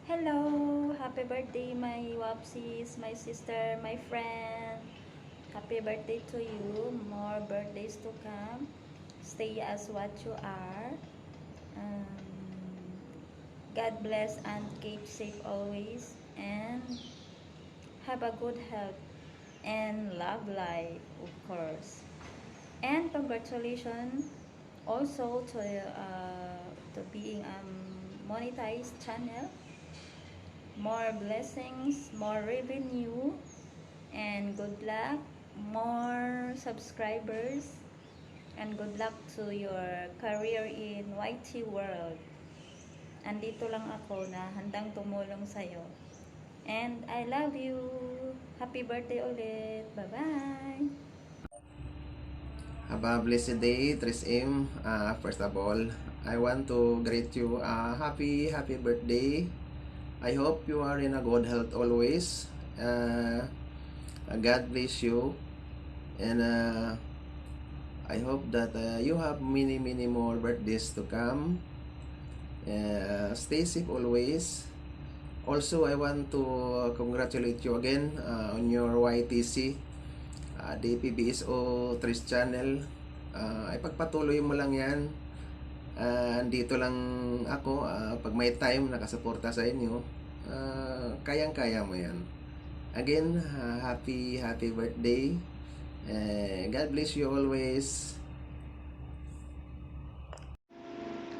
Hello! Happy birthday, my Wapsis, my sister, my friend. Happy birthday to you. More birthdays to come. Stay as what you are. Um, God bless and keep safe always. And have a good health and love life, of course. And congratulations also to being a monetized channel. More blessings, more revenue, and good luck, more subscribers, and good luck to your career in YT world. Andito lang ako na handang tumulong sa'yo. And I love you. Happy birthday ulit. Bye-bye. Have a blessed day, 3M. First of all, I want to greet you happy birthday. I hope you are in a good health always. God bless you. And I hope that you have many more birthdays to come. Stay safe always. Also, I want to congratulate you again on your YTC, DPBSO 3 channel. Ipagpatuloy mo lang yan. Andito lang ako pag may time nakasuporta sa inyo. Kayang-kaya mo yan. Again, happy birthday. God bless you always.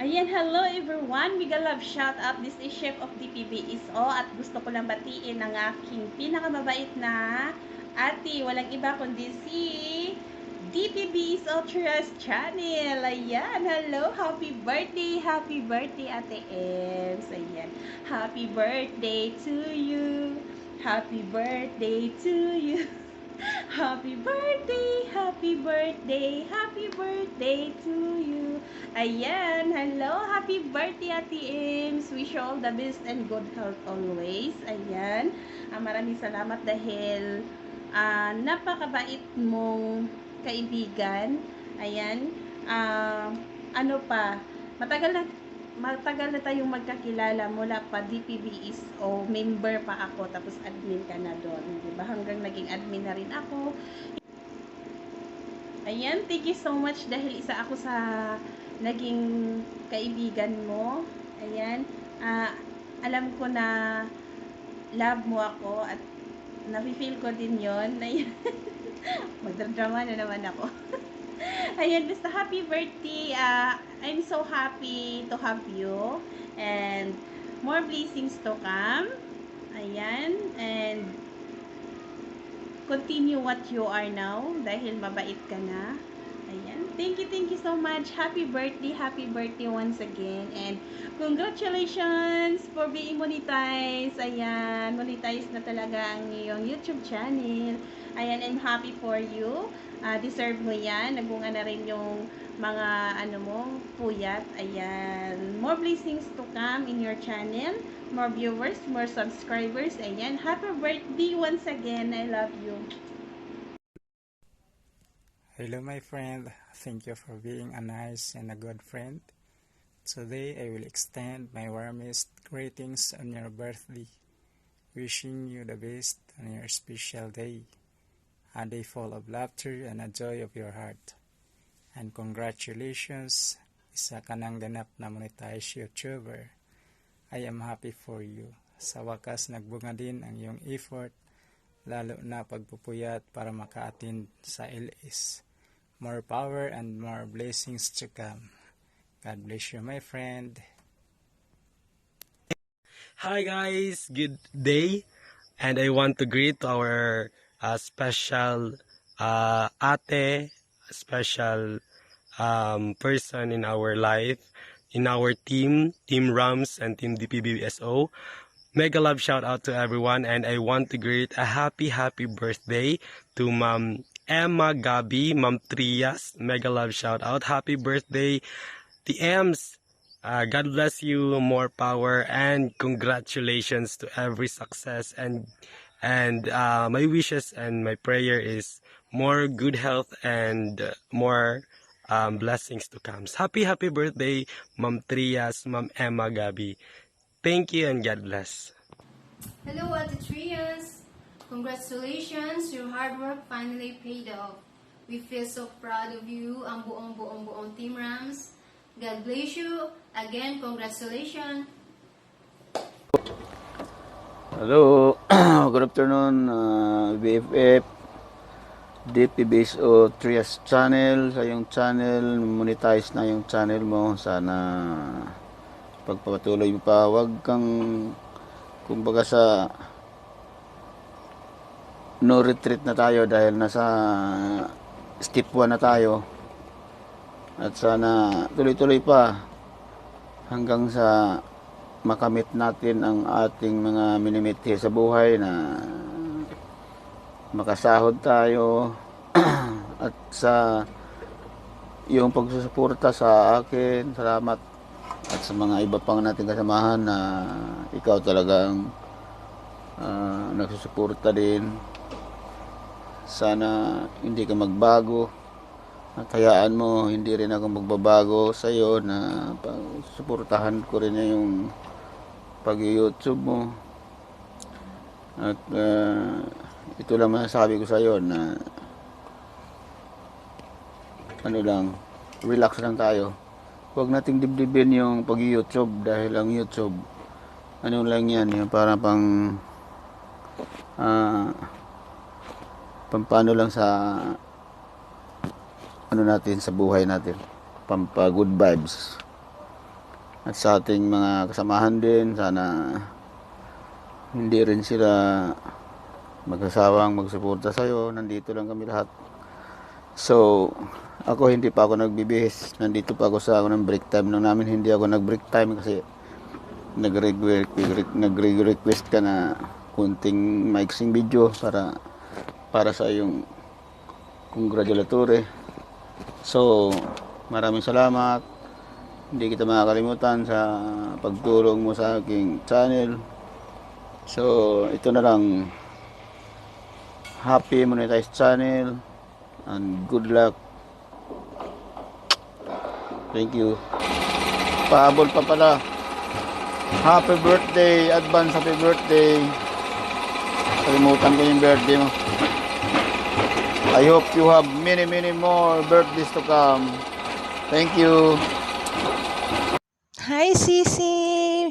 Ayan, hello everyone! Mega love shout out. This is Chef of DPBSO at gusto ko lang batiin ang aking pinakamabait na ate. Walang iba kundi si DPBSO Trust Channel. Ayan, hello! Happy birthday Ate Ems. Ayan, happy birthday to you. Happy birthday to you. Happy birthday to you. Ayan, hello, happy birthday Ate Ims. Wish you all the best and good health always. Ayan, maraming salamat dahil napakabait mong kaibigan. Ayan, ano pa, matagal na tayong magkakilala mula pa DPBs o member pa ako tapos admin ka na doon, di ba? Hanggang naging admin na rin ako. Ayan, thank you so much dahil isa ako sa naging kaibigan mo. Ayan, alam ko na love mo ako at nafe-feel ko din yon. Ayan. Magdradrama na naman ako. Ayan, basta happy birthday. I'm so happy to have you. And more blessings to come. Ayan. And continue what you are now. Dahil mabait ka na. Ayan. Thank you so much. Happy birthday once again. And congratulations for being monetized. Ayan. Monetized na talaga ang iyong YouTube channel. Ayan, I'm happy for you. Deserve mo yan. Nagbunga na rin yung mga puyat. Ayan. More blessings to come in your channel. More viewers, more subscribers. Ayan. Happy birthday once again. I love you. Hello my friend, thank you for being a nice and a good friend. Today I will extend my warmest greetings on your birthday, wishing you the best on your special day, a day full of laughter and a joy of your heart. And congratulations, isa ka nang ganap na monetized YouTuber. I am happy for you. Sa wakas nagbunga din ang iyong effort, lalo na pagpupuyat para maka-attend sa LS. More power and more blessings to come. God bless you, my friend. Hi guys, good day, and I want to greet our special ate, special person in our life, in our team Rams and team DPBSO. Mega love shout out to everyone, and I want to greet a happy birthday to Ma'am Emma Gabi, Ma'am Trias. Mega love shout out, happy birthday, the Ems. God bless you, more power, and congratulations to every success. And my wishes and my prayer is more good health and more blessings to come. Happy birthday, Ma'am Trias, Ma'am Emma Gabi. Thank you and God bless. Hello, Ate Trias. Congratulations, your hard work finally paid off. We feel so proud of you, ang buong Team Rams. God bless you. Again, congratulations. Hello, good afternoon, BFF, DPBSO Trias channel. Sa yung channel, monetize na yung channel mo. Sana pagpapatuloy mo pa. Huwag kang, kumbaga sa no retreat na tayo dahil nasa step 1 na tayo. At sana tuloy-tuloy pa hanggang sa makamit natin ang ating mga minimithi sa buhay, na makasahod tayo at sa yung pagsusuporta sa akin, salamat, at sa mga iba pang nating kasamahan na ikaw talagang nagsusuporta din. Sana hindi ka magbago at hayaan mo hindi rin ako magbabago sa iyo, na suportahan ko rin yung pag-YouTube mo. At ito lang masasabi ko sa iyo, na ano lang, relax lang tayo. Huwag nating dibdibin yung pag-YouTube, dahil ang YouTube ano lang yan, yung para pampano lang sa ano natin, sa buhay natin, pampa good vibes. At sa ating mga kasamahan din, sana hindi rin sila magsasawang magsuporta sa'yo. Nandito lang kami lahat. So, ako hindi pa ako nagbibihis. Nandito pa ako sa ng break time lang namin. Hindi ako nag-break time kasi nagre-request ka na kunting mixing video para sa yung congratulatory. So, maraming salamat. Hindi kita makakalimutan sa pagtulong mo sa aking channel. So, ito na lang. Happy monetized channel and good luck. Thank you. Pahabol pa pala. Happy birthday, advance happy birthday. Kalimutan ko yung birthday mo. I hope you have many more birthdays to come. Thank you. Hi, Sisi!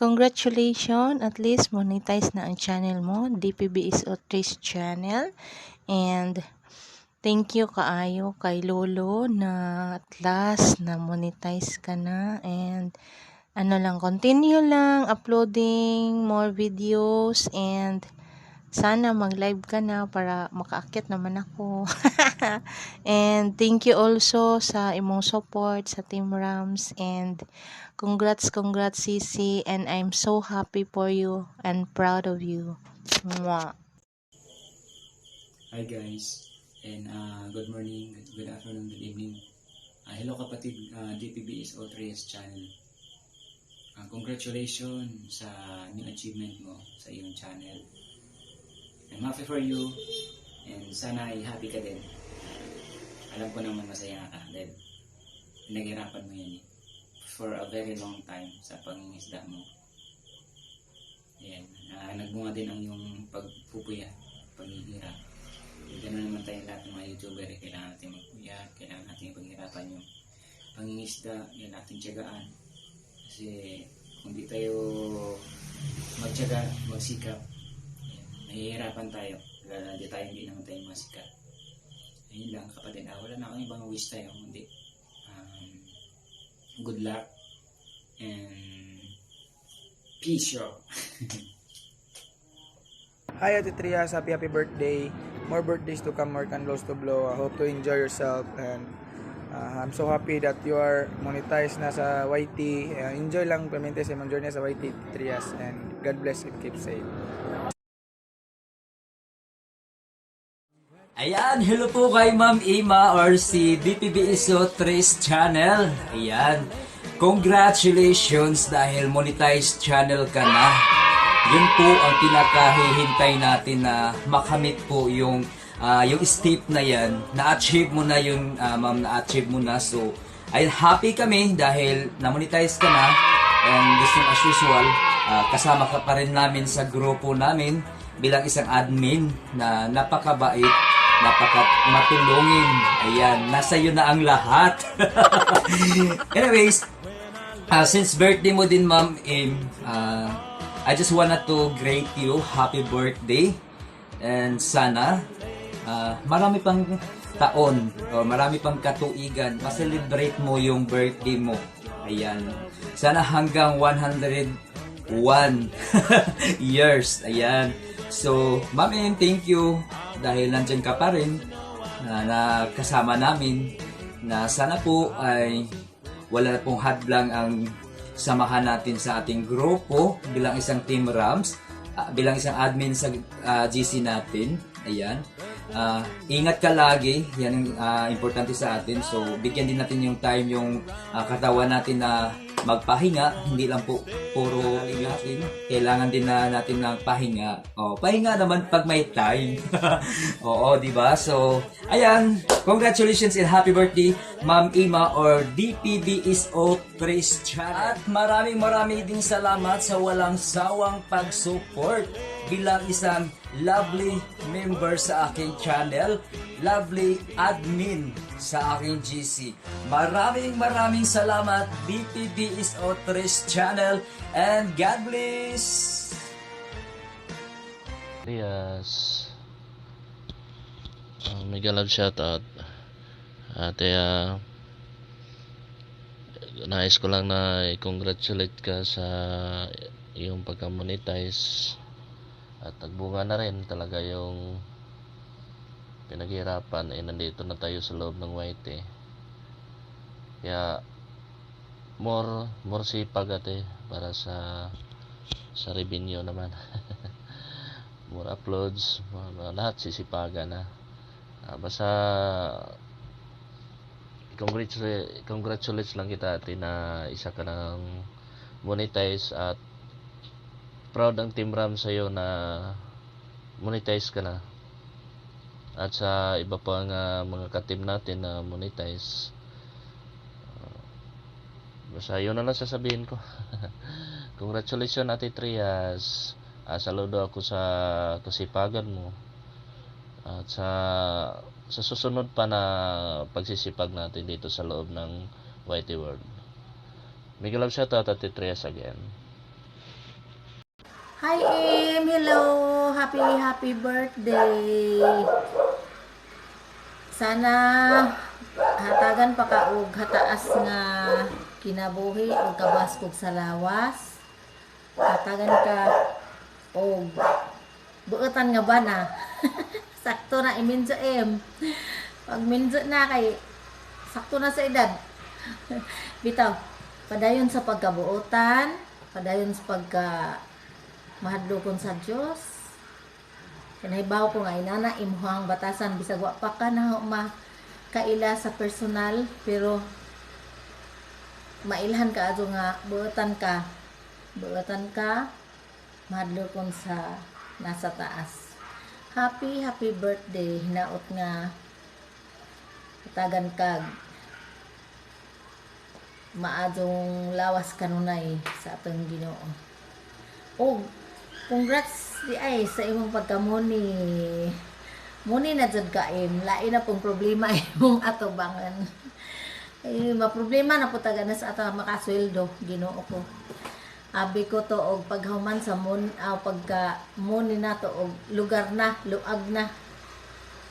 Congratulations! At least monetize na ang channel mo, DPBSO Trias channel. And thank you kaayo kay Lolo na at last na monetize ka na. And ano lang, continue lang uploading more videos, and sana mag-live ka na para makaakyat naman ako. And thank you also sa imong support sa Team Rams, and congrats Sisi, and I'm so happy for you and proud of you. Mwah. Hi guys, and good morning, good afternoon, good evening. Hello kapatid, DPBSO Trias channel. Congratulations sa new achievement mo sa iyong channel. I'm happy for you, and sana ay happy ka din. Alam ko naman masaya ka dahil pinaghirapan mo yan for a very long time sa pangingisda mo. Yan, nagbunga din ang iyong pagpupuya, paghihirap. Ganoon naman tayo lahat ng mga YouTuber, kailangan natin magpuyat, kailangan natin paghirapan yung pangingisda, yan natin tiyagaan. Kasi kung di tayo magtiyaga, magsikap, nahihirapan tayo, lalo hindi naman tayo masikat. Ayun lang kapatid, wala na akong ibang wish tayo, kundi good luck and peace yo. Hi Ate Trias, happy birthday. More birthdays to come, more candles to blow. I hope to enjoy yourself, and I'm so happy that you are monetized na sa YT. Enjoy lang permente sa imong journey sa YT Trias, and God bless and keep safe. Ayan, hello po kay Ma'am Ima or si DPBSO Trias channel. Ayan, congratulations dahil monetized channel ka na. Yun po ang pinakahihintay natin na makamit po yung step na yan. Na-achieve mo na yun, ma'am, na-achieve mo na. So, ay happy kami dahil na-monetize ka na. And this time as usual, kasama ka pa rin namin sa grupo namin bilang isang admin na napakabait, matulungin. Ayan, nasa iyo na ang lahat. Anyways, since birthday mo din, Ma'am Im, I just wanted to greet you happy birthday. And sana marami pang taon o marami pang katuigan ma-celebrate mo yung birthday mo. Ayan. Sana hanggang 101 years. Ayan. So, Ma'am Em, thank you dahil nandyan ka pa rin na kasama namin, na sana po ay wala na pong hadlang ang samahan natin sa ating grupo bilang isang Team Rams, bilang isang admin sa GC natin. Ayan. Ingat ka lagi. Yan ang importante sa atin. So, bigyan din natin yung time, yung katawan natin na magpahinga. Hindi lang po puro natin. Kailangan din na natin ng pahinga. Pahinga naman pag may time. Oo, di ba? So, ayan. Congratulations and happy birthday, Ma'am Ima or DPBSO Christian. At maraming ding salamat sa walang sawang pag-support bilang isang lovely member sa aking channel, lovely admin sa aking GC. Maraming salamat, DPBSO Trish channel, and God bless! Yes. Mega love shoutout. Ate, nais ko lang na i-congratulate ka sa iyong pagka-monetize. At nagbunga na rin talaga yung pinaghirapan. Nandito na tayo sa loob ng YT. Kaya more sipag ate para sa revenue naman. More uploads, lahat sisipagan na. Basta congratulates lang kita ate na isa ka ng monetize, at proud ang Team Ram sa'yo na monetize ka na. At sa iba pa nga mga ka-team natin na monetize. Basta yun na lang sasabihin ko. Congratulations Ate Trias. Saludo ako sa kasipagan mo. At sa susunod pa na pagsisipag natin dito sa loob ng YT World. Mega love shoutout Ate Trias again. Hi Em! Hello! Happy birthday! Sana hatagan pa ka og hataas nga kinabuhi o kabaskog sa lawas. Hatagan ka og buotan nga ba na. Sakto na iminzo Em. Pag minzo na kay sakto na sa edad. Bitaw, padayon sa pagkabuotan, padayon sa mahadlokon sa Dios. Kanahibaw ko nga inana imuhang batasan bisag wa pa ka na kaila sa personal, pero mailhan ka adto nga buotan ka mahadlokon sa nasa taas. Happy birthday, hinaot nga tagan kag maadong lawas kanunay sa atong Ginoo. Congrats di ay sa imong pagkamuni. Muni na jud ka Em, lain na pong problema imong atubangan. Maproblema na po taga na sa ato makasweldo, Ginoo ko. Abi ko to og paghuman sa pagka muni na to og lugar na, luag na.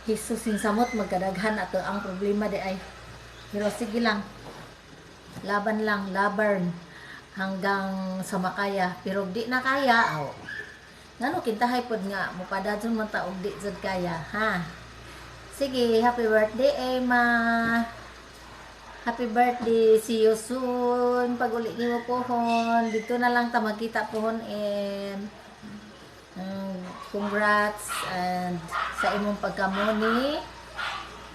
Hesus sing samot magkadaghan ato ang problema di ay. Pero sige lang. Laban lang, laban hanggang sa makaya. Pero di na kaya, ngano kintahay pod nga mupadadson man ta og di jud kaya, ha. Sige, happy birthday Emma. Happy birthday. See you soon. Pag uli nimo pohon, dito na lang ta magkita pohon Em. Congrats and sa imong pagkamuni.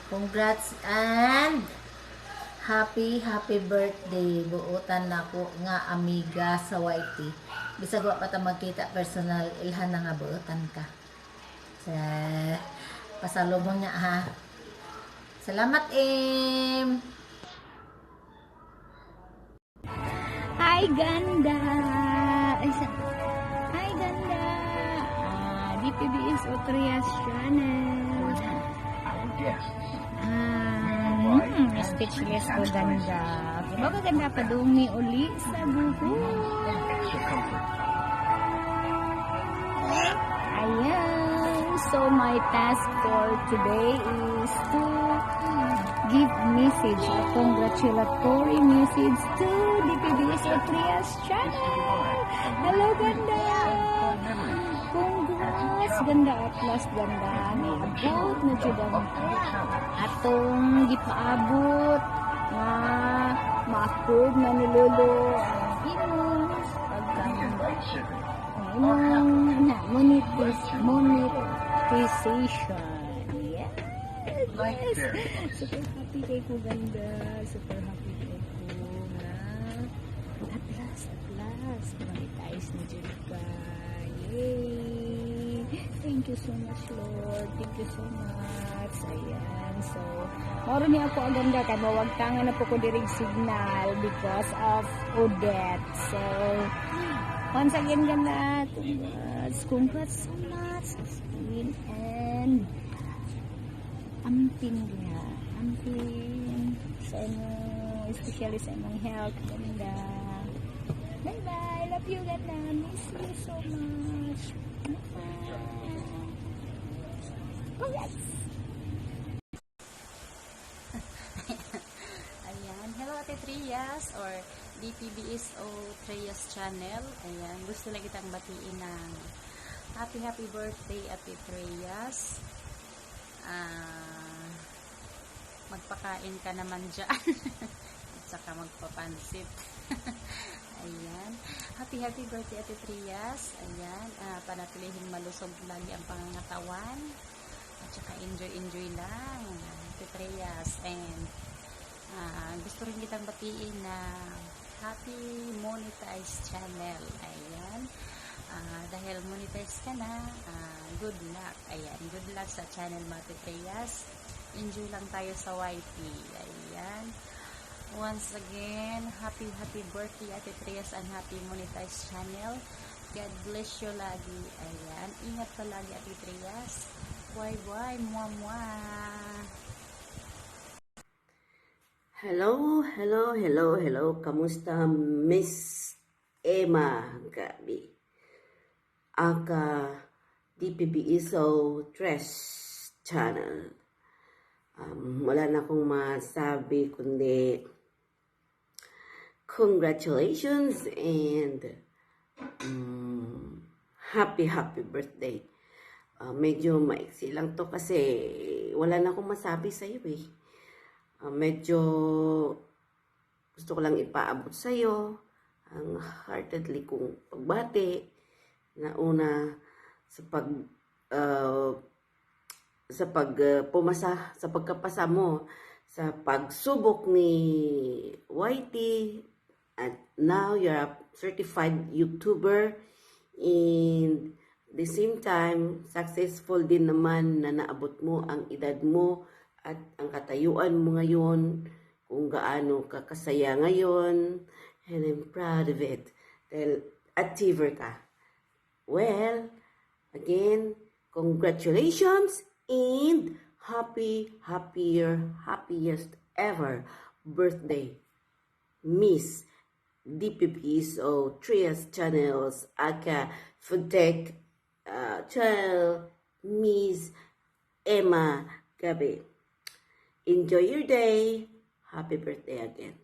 Congrats and happy birthday. Buotan nako nga amiga sa YT. Bisag wa pa ta magkita personal, ilhan na nga buotan ka. Pasalubong niya ha. Salamat Em. Hi Hi, ganda! Hi, ganda! DPBS Otrias channel. Speechless ko, ganda. Baga ganda pa dumi uli sa buho. Ayan. So, my task for today is to give message, a congratulatory message to DPBS Otrias channel. Hello, ganda! Congrats, ganda at last, ganda. May abot na dyan ang atong gipaabot na ma-approve na ni Lolo ang imong imong monetization. Yes! Super happy kay ko, ganda. Super happy kay ko na at last, monetize na dyan ka. Yay! Thank you so much, Lord. Thank you so much. Ayan. So, maro ni ako ang ganda kay mawagtangan na po ko dirig signal because of Odette. So, once again, ganda. Congrats so much. Queen and amping niya. Amping. Sa especially sa imong health, ganda. Bye-bye. Love you, ganda. Miss you so much. Bye-bye. Congrats! Ayan. Hello, Ate Trias or DPBSO Trias channel. Ayan. Gusto lang kitang batiin ng happy birthday, Ate Trias. Magpakain ka naman dyan. At saka magpapansit. Ayan. Happy birthday, Ate Trias. Ayan. Panatilihin malusog lagi ang pangangatawan. At saka enjoy lang, Ate Trias. And gusto rin kitang batiin na happy monetized channel. Ayan. Dahil monetize ka na, good luck. Ayan. Good luck sa channel mo, Ate Trias. Enjoy lang tayo sa YT. Ayan. Once again, happy birthday, Ate Trias, and happy monetized channel. God bless you lagi. Ayan. Ingat ka lagi, Ate Trias. Bye. Mwah. Hello. Kamusta, Miss Emma Gabi? Aka DPBSO Trash Channel. Wala na akong masabi kundi congratulations and happy birthday. Medyo maiksi lang to kasi wala na akong masabi sa iyo eh. Medyo gusto ko lang ipaabot sa iyo ang heartedly kong pagbati na una sa pagkapasa mo sa pagsubok ni YT, at now you're a certified YouTuber, and the same time successful din naman na naabot mo ang edad mo at ang katayuan mo ngayon, kung gaano ka kasaya ngayon, and I'm proud of it dahil achiever ka. Well, again, congratulations and happiest ever birthday, Miss DPBSO Trias Channels aka Foodtech Channel, Miss Emma Gabi. Enjoy your day. Happy birthday again.